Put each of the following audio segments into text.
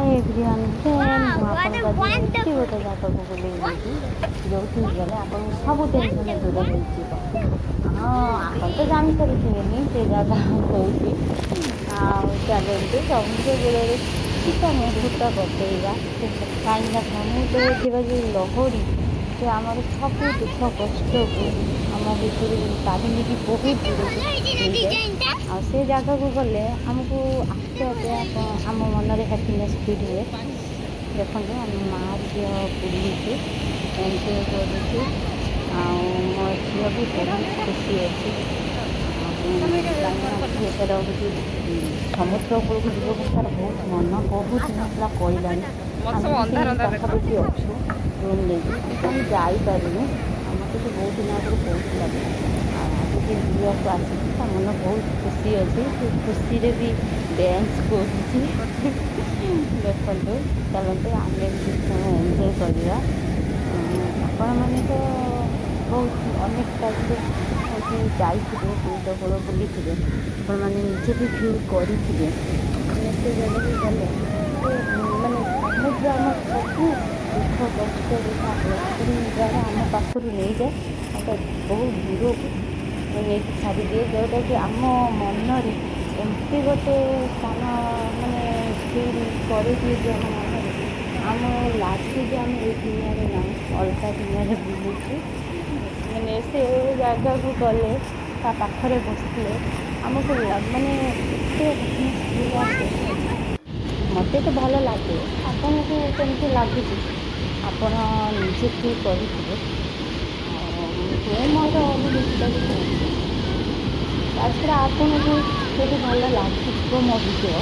everyone friend मुझे गोटे जगह को बुलेगी जो गले आप सब टेंशन दूर हो हाँ आप तो जान सारी से जगह कौटी चलते समुद्र कूल शीत मुहूर्त बतेगा कहीं समुद्र थी जो लहरी से आमर सब दुख कष्ट को आम भर काढ़ी बहुत दूर आ से जगह को गले आमको आस्ते आस्ते आम मनरे हैप्पीनेस फील हुए देखो आम माँ झील बुलूँ एंजय करुँ मो झील भी बहुत खुशी अच्छी झील हूँ समुद्र कूल को जीव तार बहुत मन बहुत दिन है कहलानी पाखापाखि अच्छू रूम लेकिन जापारूँ मत तो बहुत दिन आगे कहला आज झील आसिक मन बहुत खुशी अच्छी खुशी भी डांस कर देखो चलते आम भी एंजय करवा आपण मैंने तो बहुत अनेक टाइप जाइए समुद्र कूल बुली आपण मैंने निजे भी फिल करें से जगह भी गले मानने समुद्र आम सब दुख कष्ट द्वारा आम पाखर नहीं जाए बहुत दूर को नहीं छाड़ी दिए जोटा कि आम मनरे एमती गोटे स्थान मानने फिल कर आम लागे जे आम ये दुनिया ना अलग दुनिया बुलूँ मैंने से जगह को गले पाखरे बसले आमको मानने मत तो भल लगे आपन को कमी लगुच आपण निजे फिल करेंगे मोर अनुभूति आपको जो भल लगे मो भिडियो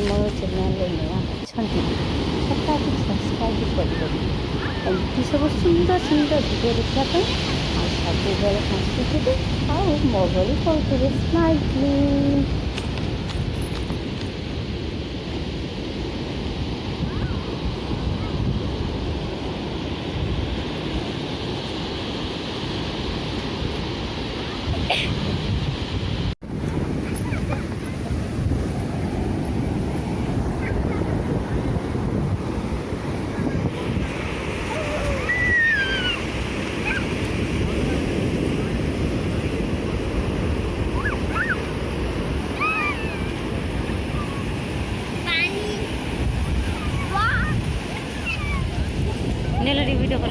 मोर चैनल नया अच्छा सब्सक्राइब कर सब सुंदर सुंदर भिडियो देखापी सब हंसुथे आउ मो भली कौन स्माइलिंग